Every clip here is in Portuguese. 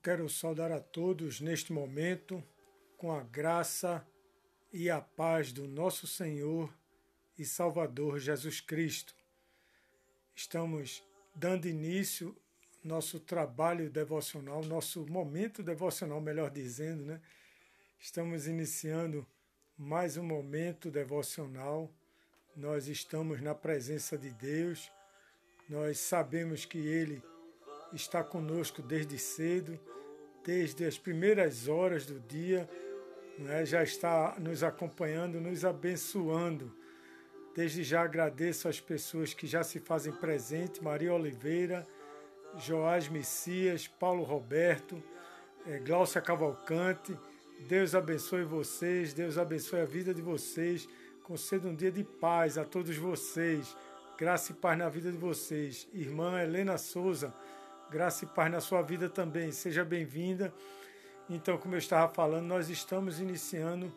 Quero saudar a todos neste momento com a graça e a paz do nosso Senhor e Salvador Jesus Cristo. Estamos dando início ao nosso trabalho devocional, nosso momento devocional, melhor dizendo, né? Estamos iniciando mais um momento devocional. Nós estamos na presença de Deus. Nós sabemos que Ele está conosco desde cedo, desde as primeiras horas do dia, né? Já está nos acompanhando, nos abençoando. Desde já agradeço às pessoas que já se fazem presente, Maria Oliveira, Joás Messias, Paulo Roberto, Gláucia Cavalcante. Deus abençoe vocês, Deus abençoe a vida de vocês, conceda um dia de paz a todos vocês, graça e paz na vida de vocês. Irmã Helena Souza, graça e paz na sua vida também, seja bem-vinda. Então, como eu estava falando, nós estamos iniciando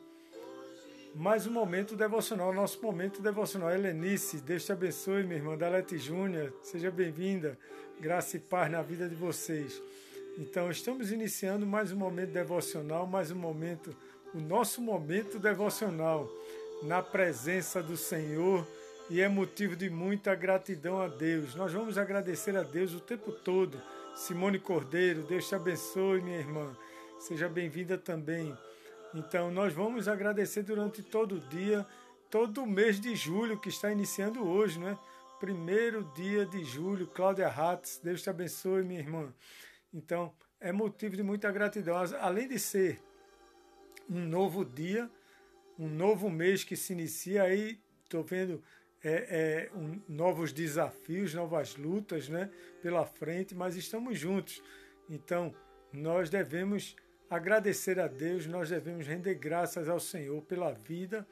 mais um momento devocional, nosso momento devocional. Helenice, Deus te abençoe, minha irmã Dalete Júnior, seja bem-vinda, graça e paz na vida de vocês. Então, estamos iniciando mais um momento devocional, mais um momento, o nosso momento devocional, na presença do Senhor, e é motivo de muita gratidão a Deus. Nós vamos agradecer a Deus o tempo todo. Simone Cordeiro, Deus te abençoe, minha irmã. Seja bem-vinda também. Então, nós vamos agradecer durante todo o dia, todo o mês de julho, que está iniciando hoje, né? Primeiro dia de julho, Cláudia Hatz, Deus te abençoe, minha irmã. Então, é motivo de muita gratidão. Além de ser um novo dia, um novo mês que se inicia, aí estou vendo novos desafios, novas lutas, né, pela frente, mas estamos juntos. Então, nós devemos agradecer a Deus, nós devemos render graças ao Senhor pela vida,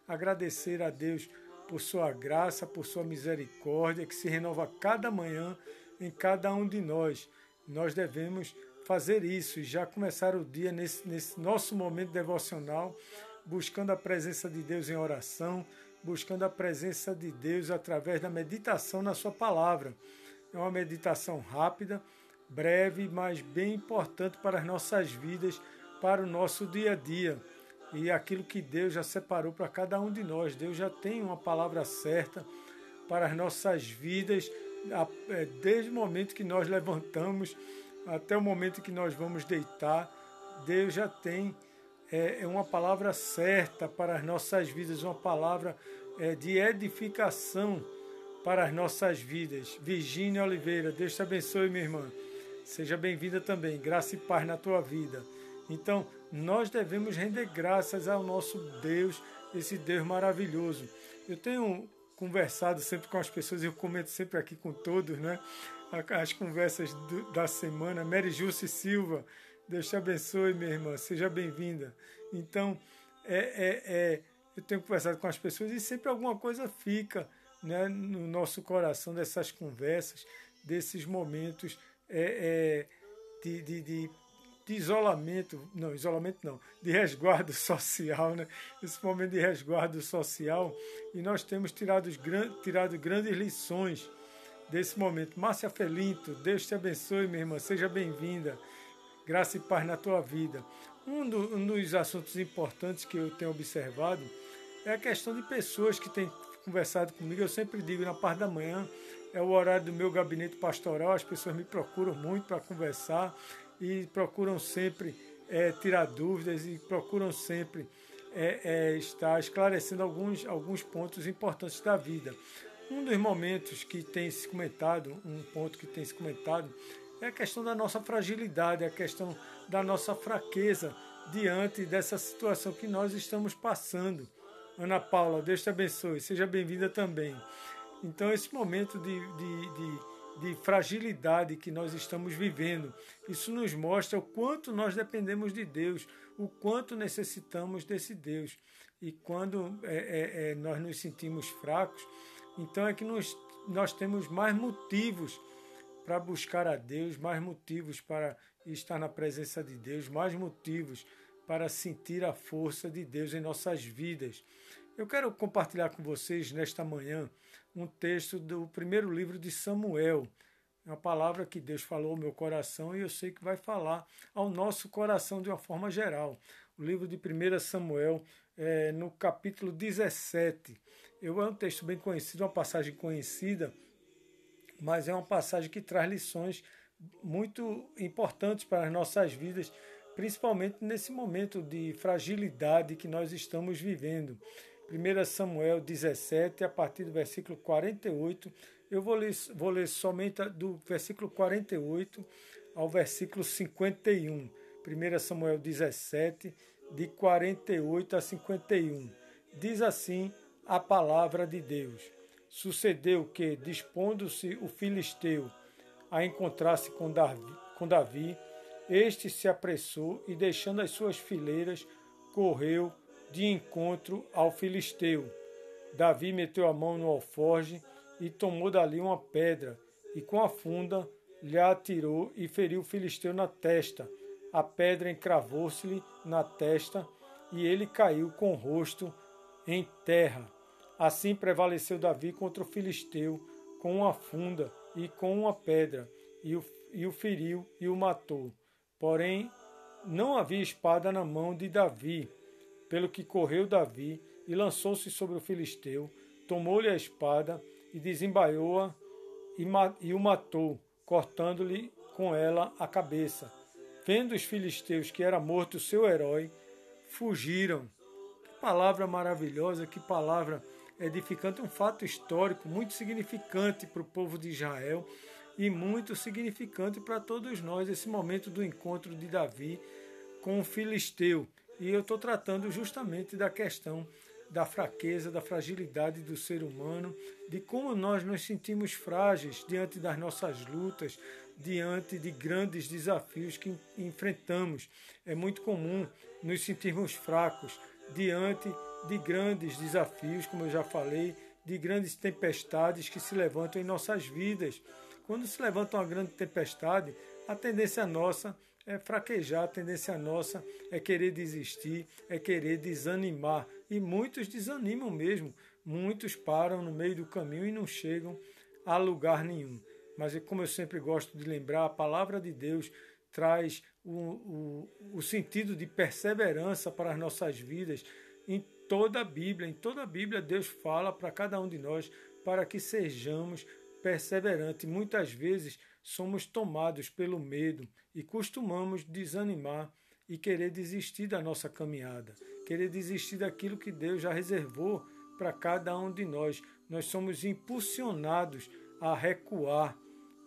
agradecer a Deus por sua graça, por sua misericórdia, que se renova cada manhã em cada um de nós. Nós devemos fazer isso e já começar o dia nesse nosso momento devocional, buscando a presença de Deus em oração, buscando a presença de Deus através da meditação na sua palavra. É uma meditação rápida, breve, mas bem importante para as nossas vidas, para o nosso dia a dia. E aquilo que Deus já separou para cada um de nós. Deus já tem uma palavra certa para as nossas vidas, desde o momento que nós levantamos até o momento que nós vamos deitar. Deus já tem uma palavra certa para as nossas vidas, uma palavra de edificação para as nossas vidas. Virgínia Oliveira, Deus te abençoe, minha irmã. Seja bem-vinda também, graça e paz na tua vida. Então, nós devemos render graças ao nosso Deus, esse Deus maravilhoso. Eu tenho conversado sempre com as pessoas, eu comento sempre aqui com todos, né? As conversas da semana. Mary Jússi Silva, Deus te abençoe, minha irmã, seja bem-vinda. Então, eu tenho conversado com as pessoas e sempre alguma coisa fica, né, no nosso coração dessas conversas, desses momentos de isolamento não, de resguardo social, né? Esse momento de resguardo social, e nós temos tirado grandes lições desse momento. Márcia Felinto, Deus te abençoe, minha irmã, seja bem-vinda, graça e paz na tua vida. Um dos assuntos importantes que eu tenho observado é a questão de pessoas que têm conversado comigo. Eu sempre digo, na parte da manhã é o horário do meu gabinete pastoral, as pessoas me procuram muito para conversar e procuram sempre tirar dúvidas e procuram sempre estar esclarecendo alguns pontos importantes da vida. Um dos momentos que tem se comentado, um ponto que tem se comentado, é a questão da nossa fragilidade, a questão da nossa fraqueza diante dessa situação que nós estamos passando. Ana Paula, Deus te abençoe, seja bem-vinda também. Então, esse momento de fragilidade que nós estamos vivendo, isso nos mostra o quanto nós dependemos de Deus, o quanto necessitamos desse Deus. E quando nós nos sentimos fracos, então é que nós temos mais motivos para buscar a Deus, mais motivos para estar na presença de Deus, mais motivos para sentir a força de Deus em nossas vidas. Eu quero compartilhar com vocês nesta manhã um texto do primeiro livro de Samuel. É uma palavra que Deus falou ao meu coração e eu sei que vai falar ao nosso coração de uma forma geral. O livro de 1 Samuel, no capítulo 17. É um texto bem conhecido, uma passagem conhecida, mas é uma passagem que traz lições muito importantes para as nossas vidas, principalmente nesse momento de fragilidade que nós estamos vivendo. 1 Samuel 17, a partir do versículo 48, eu vou ler somente do versículo 48 ao versículo 51. 1 Samuel 17, de 48 a 51. Diz assim a palavra de Deus. Sucedeu que, dispondo-se o filisteu a encontrar-se com Davi, este se apressou e, deixando as suas fileiras, correu de encontro ao filisteu. Davi meteu a mão no alforje e tomou dali uma pedra, e com a funda lhe atirou e feriu o filisteu na testa. A pedra encravou-se-lhe na testa e ele caiu com o rosto em terra. Assim prevaleceu Davi contra o filisteu com uma funda e com uma pedra, e o feriu e o matou. Porém, não havia espada na mão de Davi, pelo que correu Davi e lançou-se sobre o filisteu, tomou-lhe a espada e desembaiou-a e o matou, cortando-lhe com ela a cabeça. Vendo os filisteus que era morto o seu herói, fugiram. Que palavra maravilhosa, que palavra edificante, um fato histórico muito significante para o povo de Israel e muito significante para todos nós, esse momento do encontro de Davi com o filisteu. E eu estou tratando justamente da questão da fraqueza, da fragilidade do ser humano, de como nós nos sentimos frágeis diante das nossas lutas, diante de grandes desafios que enfrentamos. É muito comum nos sentirmos fracos diante de grandes desafios, como eu já falei, de grandes tempestades que se levantam em nossas vidas. Quando se levanta uma grande tempestade, a tendência nossa é fraquejar, a tendência nossa é querer desistir, é querer desanimar. E muitos desanimam mesmo, muitos param no meio do caminho e não chegam a lugar nenhum. Mas como eu sempre gosto de lembrar, a palavra de Deus traz o sentido de perseverança para as nossas vidas em toda a Bíblia. Em toda a Bíblia Deus fala para cada um de nós para que sejamos perseverantes. Muitas vezes somos tomados pelo medo e costumamos desanimar e querer desistir da nossa caminhada, querer desistir daquilo que Deus já reservou para cada um de nós. Nós somos impulsionados a recuar,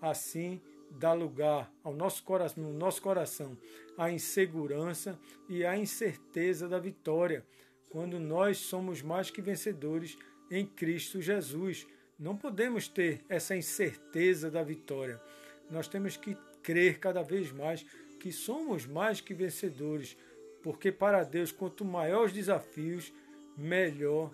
assim dá lugar ao nosso coração, no nosso coração, a insegurança e a incerteza da vitória, quando nós somos mais que vencedores em Cristo Jesus. Não podemos ter essa incerteza da vitória. Nós temos que crer cada vez mais que somos mais que vencedores, porque para Deus, quanto maior os desafios, melhor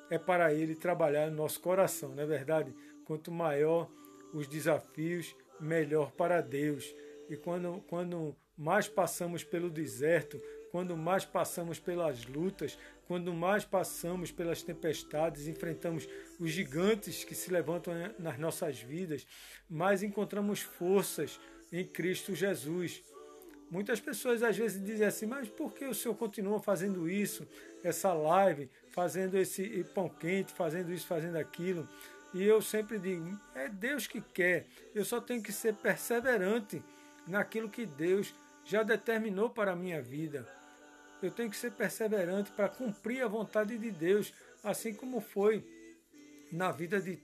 é para Ele trabalhar no nosso coração, não é verdade? Quanto maior os desafios, melhor para Deus. E quando mais passamos pelo deserto, quando mais passamos pelas lutas, quando mais passamos pelas tempestades, enfrentamos os gigantes que se levantam nas nossas vidas, mais encontramos forças em Cristo Jesus. Muitas pessoas às vezes dizem assim, mas por que o Senhor continua fazendo isso, essa live, fazendo esse pão quente, fazendo isso, fazendo aquilo? E eu sempre digo, é Deus que quer, eu só tenho que ser perseverante naquilo que Deus já determinou para a minha vida. Eu tenho que ser perseverante para cumprir a vontade de Deus, assim como foi na vida de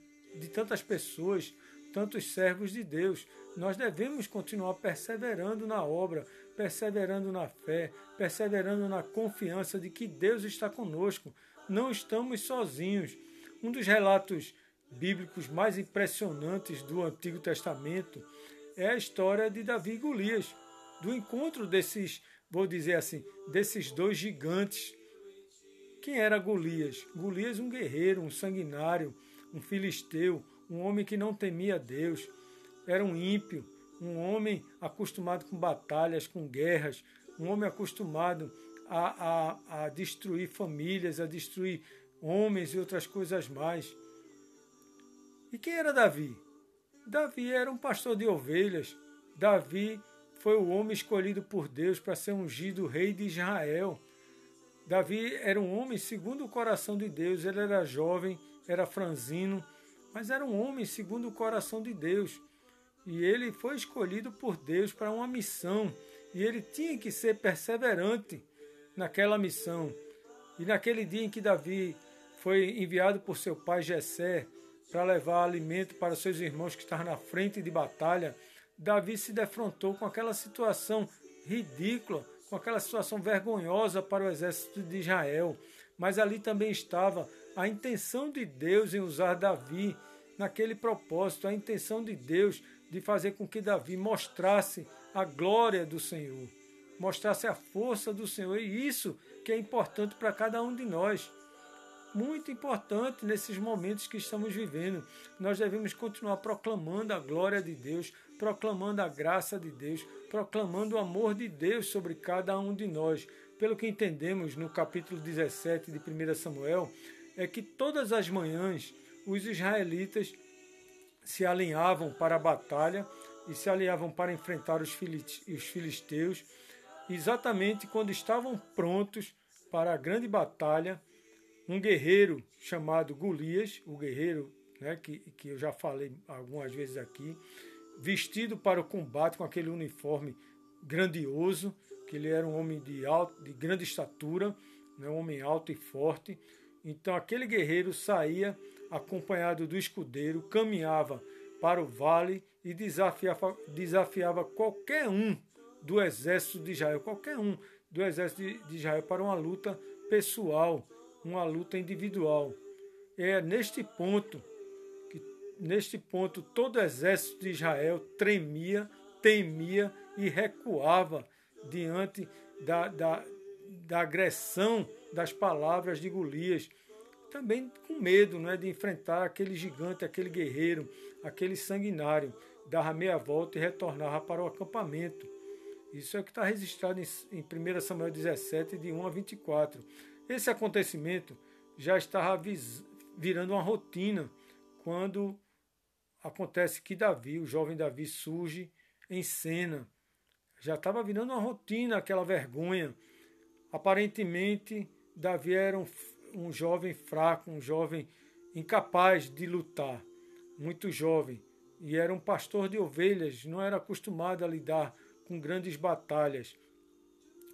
tantas pessoas, tantos servos de Deus. Nós devemos continuar perseverando na obra, perseverando na fé, perseverando na confiança de que Deus está conosco. Não estamos sozinhos. Um dos relatos bíblicos mais impressionantes do Antigo Testamento é a história de Davi e Golias, do encontro desses, vou dizer assim, desses dois gigantes. Quem era Golias? Golias, um guerreiro, um sanguinário, um filisteu, um homem que não temia Deus. Era um ímpio, um homem acostumado com batalhas, com guerras, um homem acostumado a destruir famílias, a destruir homens e outras coisas mais. E quem era Davi? Davi era um pastor de ovelhas. Davi foi o homem escolhido por Deus para ser ungido rei de Israel. Davi era um homem segundo o coração de Deus. Ele era jovem, era franzino, mas era um homem segundo o coração de Deus. E ele foi escolhido por Deus para uma missão. E ele tinha que ser perseverante naquela missão. E naquele dia em que Davi foi enviado por seu pai Jessé para levar alimento para seus irmãos que estavam na frente de batalha, Davi se defrontou com aquela situação ridícula, com aquela situação vergonhosa para o exército de Israel. Mas ali também estava a intenção de Deus em usar Davi naquele propósito, a intenção de Deus de fazer com que Davi mostrasse a glória do Senhor, mostrasse a força do Senhor. E isso que é importante para cada um de nós. Muito importante nesses momentos que estamos vivendo. Nós devemos continuar proclamando a glória de Deus, proclamando a graça de Deus, proclamando o amor de Deus sobre cada um de nós. Pelo que entendemos no capítulo 17 de 1 Samuel, é que todas as manhãs os israelitas se alinhavam para a batalha e se alinhavam para enfrentar os filisteus. Exatamente quando estavam prontos para a grande batalha, um guerreiro chamado Golias, o guerreiro, né, que eu já falei algumas vezes aqui, vestido para o combate com aquele uniforme grandioso, que ele era um homem de grande estatura, né, um homem alto e forte. Então aquele guerreiro saía acompanhado do escudeiro, caminhava para o vale e desafiava qualquer um do exército de Israel, para uma luta pessoal, uma luta individual. É neste ponto todo o exército de Israel tremia, temia e recuava diante da agressão das palavras de Golias, também com medo, né, de enfrentar aquele gigante, aquele guerreiro, aquele sanguinário. Dava meia volta e retornava para o acampamento. Isso é o que está registrado em 1 Samuel 17, de 1 a 24. Esse acontecimento já estava virando uma rotina quando acontece que Davi, o jovem Davi, surge em cena. Já estava virando uma rotina aquela vergonha. Aparentemente, Davi era um jovem fraco, um jovem incapaz de lutar, muito jovem. E era um pastor de ovelhas, não era acostumado a lidar com grandes batalhas.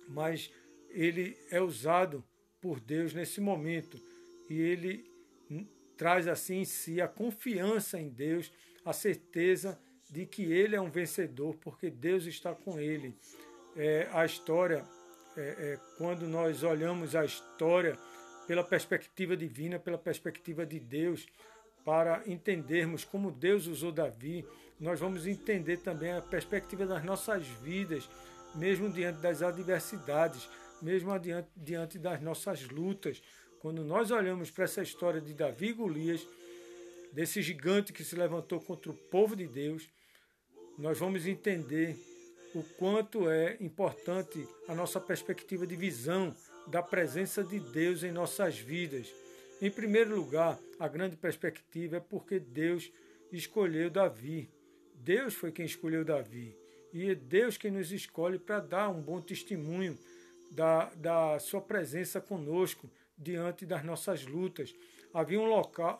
Mas ele é usado por Deus nesse momento. E ele traz assim em si a confiança em Deus, a certeza de que ele é um vencedor, porque Deus está com ele. A história, quando nós olhamos a história pela perspectiva divina, pela perspectiva de Deus, para entendermos como Deus usou Davi, nós vamos entender também a perspectiva das nossas vidas, mesmo diante das adversidades, mesmo diante das nossas lutas. Quando nós olhamos para essa história de Davi e Golias, desse gigante que se levantou contra o povo de Deus, nós vamos entender o quanto é importante a nossa perspectiva de visão da presença de Deus em nossas vidas. Em primeiro lugar, a grande perspectiva é porque Deus escolheu Davi. Deus foi quem escolheu Davi. E é Deus quem nos escolhe para dar um bom testemunho da sua presença conosco diante das nossas lutas. Havia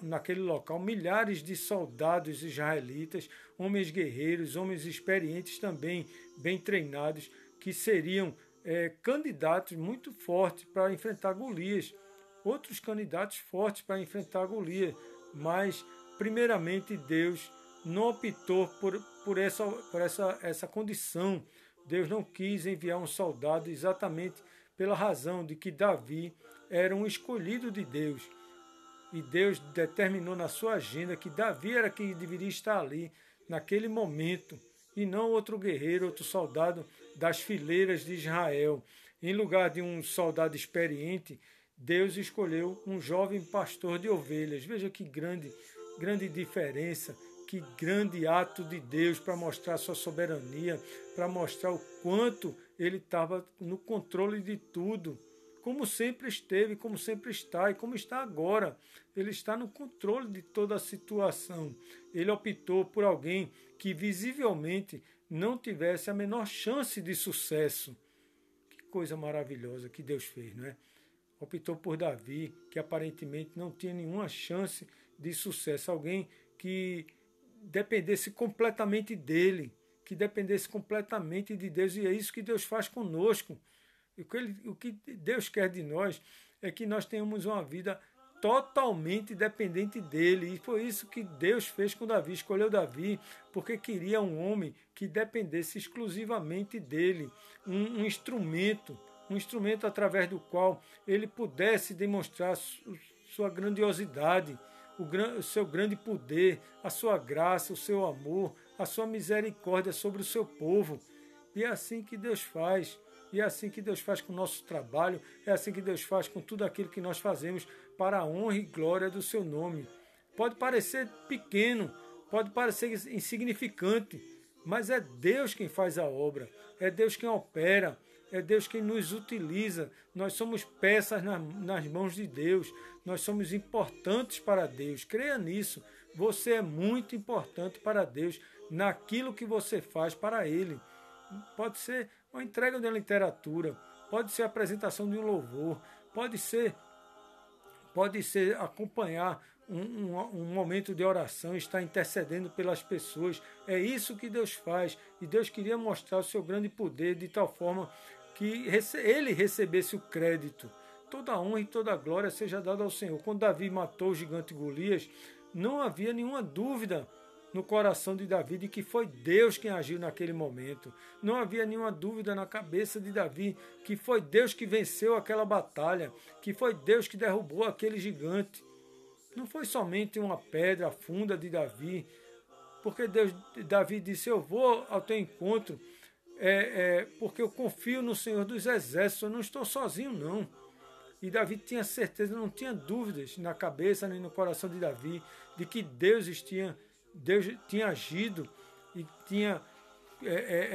naquele local milhares de soldados israelitas, homens guerreiros, homens experientes também, bem treinados, que seriam candidatos muito fortes para enfrentar Golias. Outros candidatos fortes para enfrentar Golias. Mas, primeiramente, Deus não optou por essa condição. Deus não quis enviar um soldado exatamente pela razão de que Davi era um escolhido de Deus. E Deus determinou na sua agenda que Davi era quem deveria estar ali, naquele momento, e não outro guerreiro, outro soldado das fileiras de Israel. Em lugar de um soldado experiente, Deus escolheu um jovem pastor de ovelhas. Veja que grande diferença, que grande ato de Deus para mostrar sua soberania, para mostrar o quanto ele estava no controle de tudo. como sempre esteve, como sempre está e como está agora. Ele está no controle de toda a situação. Ele optou por alguém que visivelmente não tivesse a menor chance de sucesso. Que coisa maravilhosa que Deus fez, não é? Optou por Davi, que aparentemente não tinha nenhuma chance de sucesso. Alguém que dependesse completamente dele, que dependesse completamente de Deus. E é isso que Deus faz conosco. E o que Deus quer de nós é que nós tenhamos uma vida totalmente dependente dele. E foi isso que Deus fez com Davi. Escolheu Davi porque queria um homem que dependesse exclusivamente dele. Um instrumento através do qual ele pudesse demonstrar sua grandiosidade, o seu grande poder, a sua graça, o seu amor, a sua misericórdia sobre o seu povo. E é assim que Deus faz. E é assim que Deus faz com o nosso trabalho, é assim que Deus faz com tudo aquilo que nós fazemos para a honra e glória do seu nome. Pode parecer pequeno, pode parecer insignificante, mas é Deus quem faz a obra, é Deus quem opera, é Deus quem nos utiliza. Nós somos peças nas mãos de Deus, nós somos importantes para Deus. Creia nisso, você é muito importante para Deus naquilo que você faz para Ele. Pode ser uma entrega de uma literatura, pode ser a apresentação de um louvor, pode ser acompanhar um momento de oração, estar intercedendo pelas pessoas. É isso que Deus faz. E Deus queria mostrar o seu grande poder de tal forma que ele recebesse o crédito. Toda a honra e toda a glória seja dada ao Senhor. Quando Davi matou o gigante Golias, não havia nenhuma dúvida no coração de Davi de que foi Deus quem agiu naquele momento. Não havia nenhuma dúvida na cabeça de Davi que foi Deus que venceu aquela batalha, que foi Deus que derrubou aquele gigante. Não foi somente uma pedra funda de Davi, porque Davi disse: eu vou ao teu encontro, porque eu confio no Senhor dos Exércitos, eu não estou sozinho não. E Davi tinha certeza, não tinha dúvidas na cabeça nem no coração de Davi de que Deus tinha agido e tinha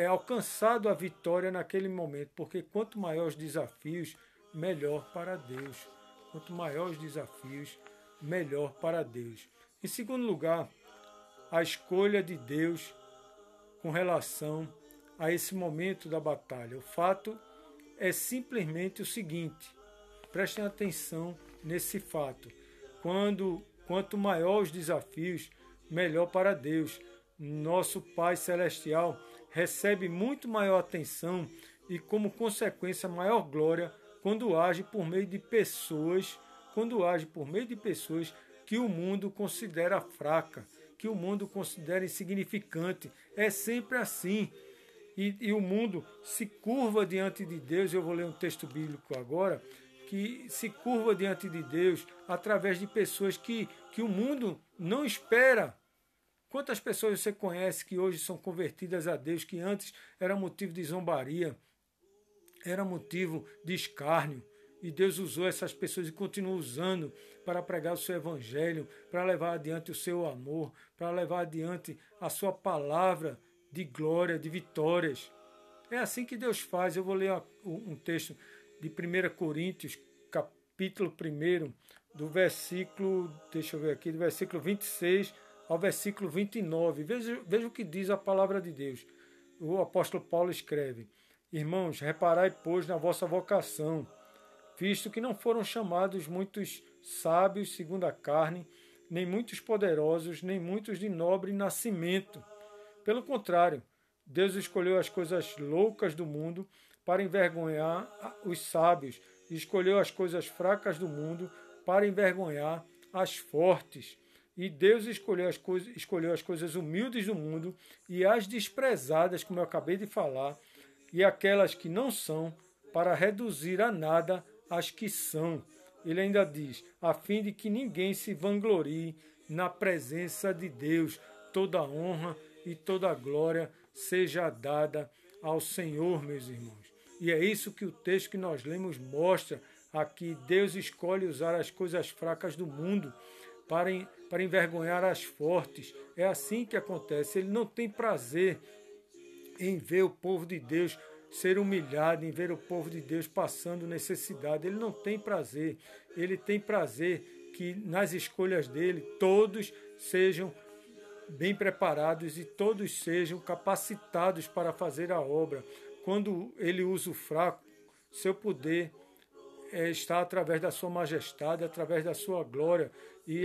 alcançado a vitória naquele momento, porque quanto maiores os desafios, melhor para Deus. Quanto maiores os desafios, melhor para Deus. Em segundo lugar, a escolha de Deus com relação a esse momento da batalha. O fato é simplesmente o seguinte, prestem atenção nesse fato. Quanto maior os desafios, melhor para Deus. Nosso Pai Celestial recebe muito maior atenção e, como consequência, maior glória quando age por meio de pessoas, que o mundo considera fraca, que o mundo considera insignificante. É sempre assim. E o mundo se curva diante de Deus. Eu vou ler um texto bíblico agora, que se curva diante de Deus através de pessoas que o mundo não espera. Quantas pessoas você conhece que hoje são convertidas a Deus, que antes era motivo de zombaria, era motivo de escárnio, e Deus usou essas pessoas e continua usando para pregar o seu evangelho, para levar adiante o seu amor, para levar adiante a sua palavra de glória, de vitórias. É assim que Deus faz. Eu vou ler um texto de 1 Coríntios, capítulo 1, do versículo, do versículo 26 ao versículo 29. Veja o que diz a palavra de Deus. O apóstolo Paulo escreve: irmãos, reparai, pois, na vossa vocação, visto que não foram chamados muitos sábios segundo a carne, nem muitos poderosos, nem muitos de nobre nascimento. Pelo contrário, Deus escolheu as coisas loucas do mundo para envergonhar os sábios, e escolheu as coisas fracas do mundo para envergonhar as fortes. E Deus escolheu as coisas humildes do mundo e as desprezadas, como eu acabei de falar, e aquelas que não são, para reduzir a nada as que são. Ele ainda diz, a fim de que ninguém se vanglorie na presença de Deus. Toda honra e toda glória seja dada ao Senhor, meus irmãos. E é isso que o texto que nós lemos mostra aqui. Deus escolhe usar as coisas fracas do mundo para envergonhar as fortes. É assim que acontece. Ele não tem prazer em ver o povo de Deus ser humilhado, em ver o povo de Deus passando necessidade. Ele não tem prazer. Ele tem prazer que nas escolhas dele todos sejam bem preparados e todos sejam capacitados para fazer a obra. Quando ele usa o fraco, seu poder está através da sua majestade, através da sua glória, e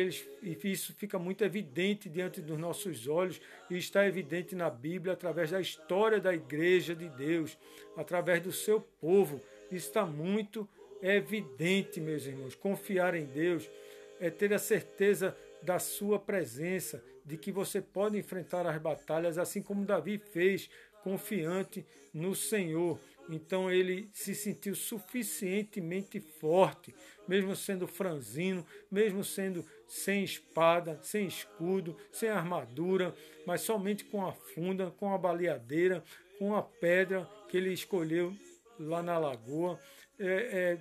isso fica muito evidente diante dos nossos olhos, e está evidente na Bíblia, através da história da igreja de Deus, através do seu povo. Isso está muito evidente, meus irmãos. Confiar em Deus é ter a certeza da sua presença, de que você pode enfrentar as batalhas, assim como Davi fez, confiante no Senhor. Então ele se sentiu suficientemente forte, mesmo sendo franzino, mesmo sendo sem espada, sem escudo, sem armadura, mas somente com a funda, com a baleadeira, com a pedra que ele escolheu lá na lagoa.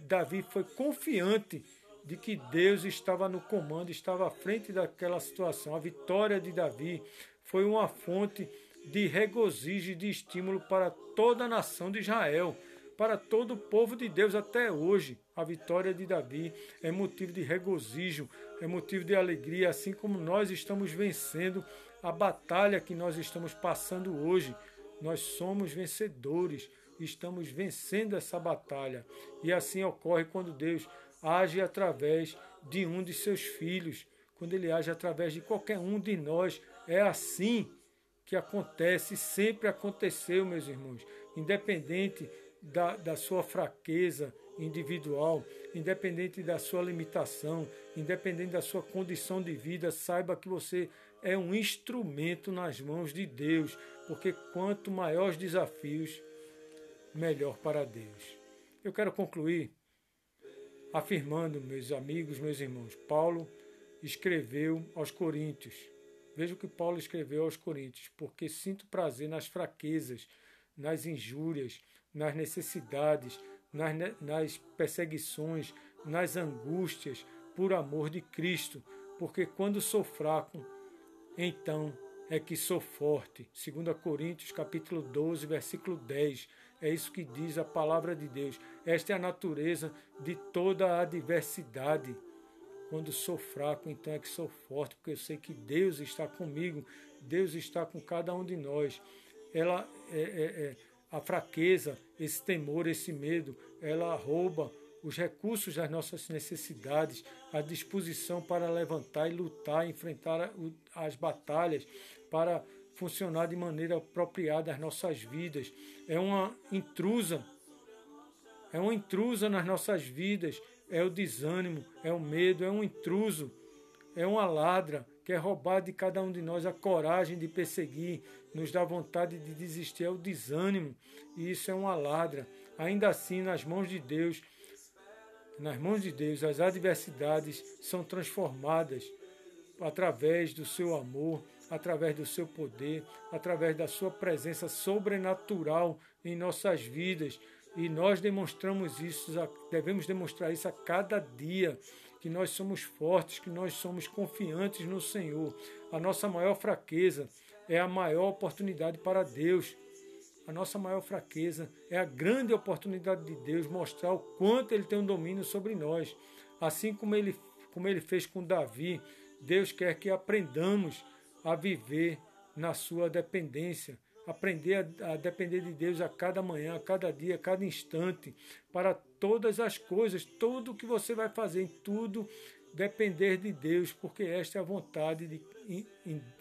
Davi foi confiante de que Deus estava no comando, estava à frente daquela situação. A vitória de Davi foi uma fonte de regozijo e de estímulo para toda a nação de Israel, para todo o povo de Deus até hoje. A vitória de Davi é motivo de regozijo, é motivo de alegria, assim como nós estamos vencendo a batalha que nós estamos passando hoje. Nós somos vencedores, estamos vencendo essa batalha. E assim ocorre quando Deus age através de um de seus filhos, quando ele age através de qualquer um de nós. É assim que acontece, sempre aconteceu, meus irmãos, independente da sua fraqueza individual, independente da sua limitação, independente da sua condição de vida, saiba que você é um instrumento nas mãos de Deus, porque quanto maiores desafios, melhor para Deus. Eu quero concluir afirmando, meus amigos, meus irmãos, Paulo escreveu aos Coríntios. Veja o que Paulo escreveu aos Coríntios: porque sinto prazer nas fraquezas, nas injúrias, nas necessidades, nas perseguições, nas angústias, por amor de Cristo, porque quando sou fraco, então é que sou forte. 2 Coríntios, capítulo 12, versículo 10. É isso que diz a palavra de Deus. Esta é a natureza de toda a adversidade. Quando sou fraco, então é que sou forte, porque eu sei que Deus está comigo, Deus está com cada um de nós. A fraqueza, esse temor, esse medo, ela rouba os recursos das nossas necessidades, a disposição para levantar e lutar, enfrentar as batalhas, para funcionar de maneira apropriada as nossas vidas. É uma intrusa nas nossas vidas. É o desânimo, é o medo, é um intruso, é uma ladra, quer roubar de cada um de nós a coragem de perseguir, nos dá vontade de desistir, é o desânimo, e isso é uma ladra. Ainda assim, nas mãos de Deus, as adversidades são transformadas através do seu amor, através do seu poder, através da sua presença sobrenatural em nossas vidas. E nós demonstramos isso, devemos demonstrar isso a cada dia, que nós somos fortes, que nós somos confiantes no Senhor. A nossa maior fraqueza é a maior oportunidade para Deus. A nossa maior fraqueza é a grande oportunidade de Deus mostrar o quanto Ele tem um domínio sobre nós. Assim como ele fez com Davi, Deus quer que aprendamos a viver na sua dependência, aprender a depender de Deus a cada manhã, a cada dia, a cada instante, para todas as coisas, tudo que você vai fazer, em tudo depender de Deus, porque esta é a vontade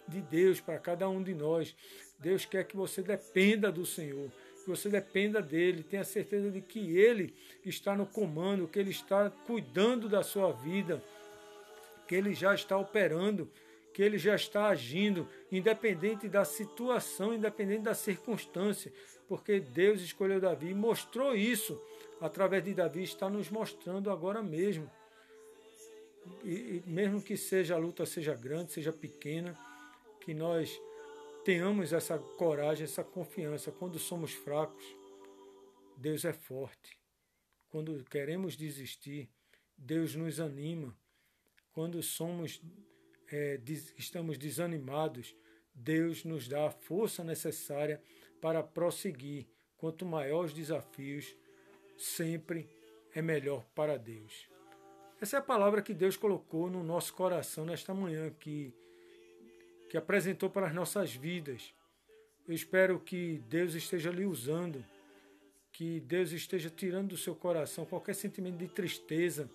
de Deus para cada um de nós. Deus quer que você dependa do Senhor, que você dependa dEle, tenha certeza de que Ele está no comando, que Ele está cuidando da sua vida, que Ele já está operando, que Ele já está agindo, independente da situação, independente da circunstância, porque Deus escolheu Davi e mostrou isso. Através de Davi está nos mostrando agora mesmo. E mesmo que a luta seja grande, seja pequena, que nós tenhamos essa coragem, essa confiança. Quando somos fracos, Deus é forte. Quando queremos desistir, Deus nos anima. Quando estamos desanimados, Deus nos dá a força necessária para prosseguir, quanto maiores os desafios, sempre é melhor para Deus. Essa é a palavra que Deus colocou no nosso coração nesta manhã, que apresentou para as nossas vidas. Eu espero que Deus esteja lhe usando, que Deus esteja tirando do seu coração qualquer sentimento de tristeza,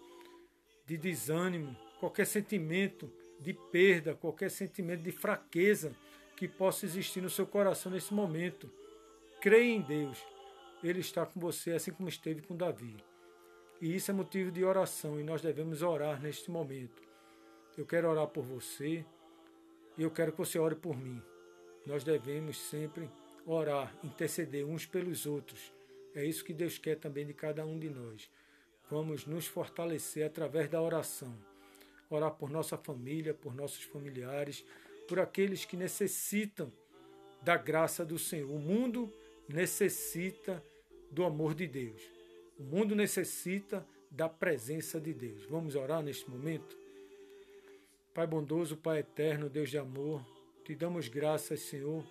de desânimo, qualquer sentimento de perda, qualquer sentimento de fraqueza que possa existir no seu coração nesse momento. Creia em Deus, Ele está com você, assim como esteve com Davi. E isso é motivo de oração, e nós devemos orar neste momento. Eu quero orar por você, e eu quero que você ore por mim. Nós devemos sempre orar, interceder uns pelos outros. É isso que Deus quer também de cada um de nós. Vamos nos fortalecer através da oração. Orar por nossa família, por nossos familiares, por aqueles que necessitam da graça do Senhor. O mundo necessita do amor de Deus. O mundo necessita da presença de Deus. Vamos orar neste momento? Pai bondoso, Pai eterno, Deus de amor, te damos graças, Senhor,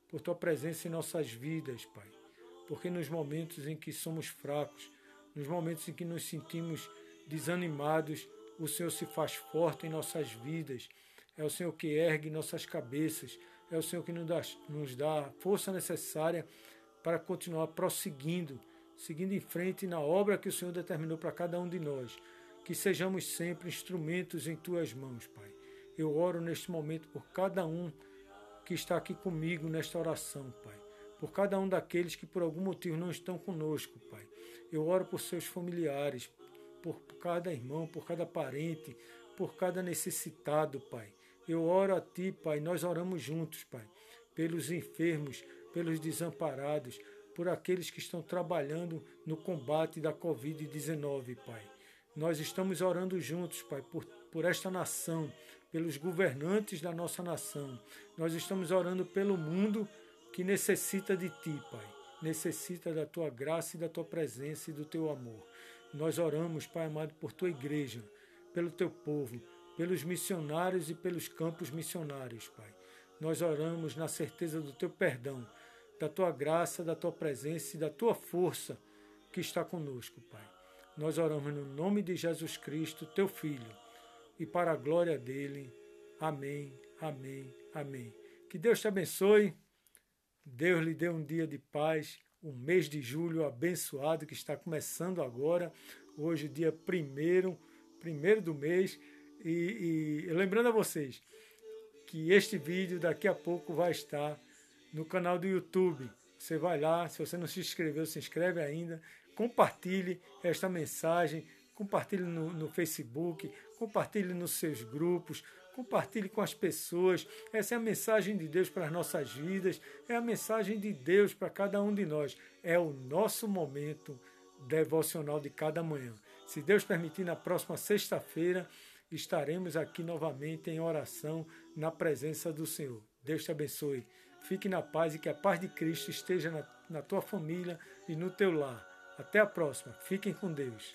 por tua presença em nossas vidas, Pai. Porque nos momentos em que somos fracos, nos momentos em que nos sentimos desanimados, o Senhor se faz forte em nossas vidas. É o Senhor que ergue nossas cabeças. É o Senhor que nos dá a força necessária para continuar prosseguindo, seguindo em frente na obra que o Senhor determinou para cada um de nós. Que sejamos sempre instrumentos em tuas mãos, Pai. Eu oro neste momento por cada um que está aqui comigo nesta oração, Pai. Por cada um daqueles que por algum motivo não estão conosco, Pai. Eu oro por seus familiares, por cada irmão, por cada parente, por cada necessitado, Pai. Eu oro a Ti, Pai, nós oramos juntos, Pai, pelos enfermos, pelos desamparados, por aqueles que estão trabalhando no combate da Covid-19, Pai. Nós estamos orando juntos, Pai, por esta nação, pelos governantes da nossa nação. Nós estamos orando pelo mundo que necessita de Ti, Pai. Necessita da Tua graça e da Tua presença e do Teu amor. Nós oramos, Pai amado, por Tua igreja, pelo Teu povo, pelos missionários e pelos campos missionários, Pai. Nós oramos na certeza do Teu perdão, da Tua graça, da Tua presença e da Tua força que está conosco, Pai. Nós oramos no nome de Jesus Cristo, Teu Filho, e para a glória dEle. Amém, amém, amém. Que Deus te abençoe. Deus lhe dê um dia de paz, um mês de julho abençoado que está começando agora, hoje dia 1º do mês, e lembrando a vocês que este vídeo daqui a pouco vai estar no canal do YouTube. Você vai lá, se você não se inscreveu, se inscreve ainda, compartilhe esta mensagem, compartilhe no Facebook, compartilhe nos seus grupos, compartilhe com as pessoas. Essa é a mensagem de Deus para as nossas vidas, é a mensagem de Deus para cada um de nós. É o nosso momento devocional de cada manhã. Se Deus permitir, na próxima sexta-feira, estaremos aqui novamente em oração na presença do Senhor. Deus te abençoe. Fique na paz e que a paz de Cristo esteja na tua família e no teu lar. Até a próxima. Fiquem com Deus.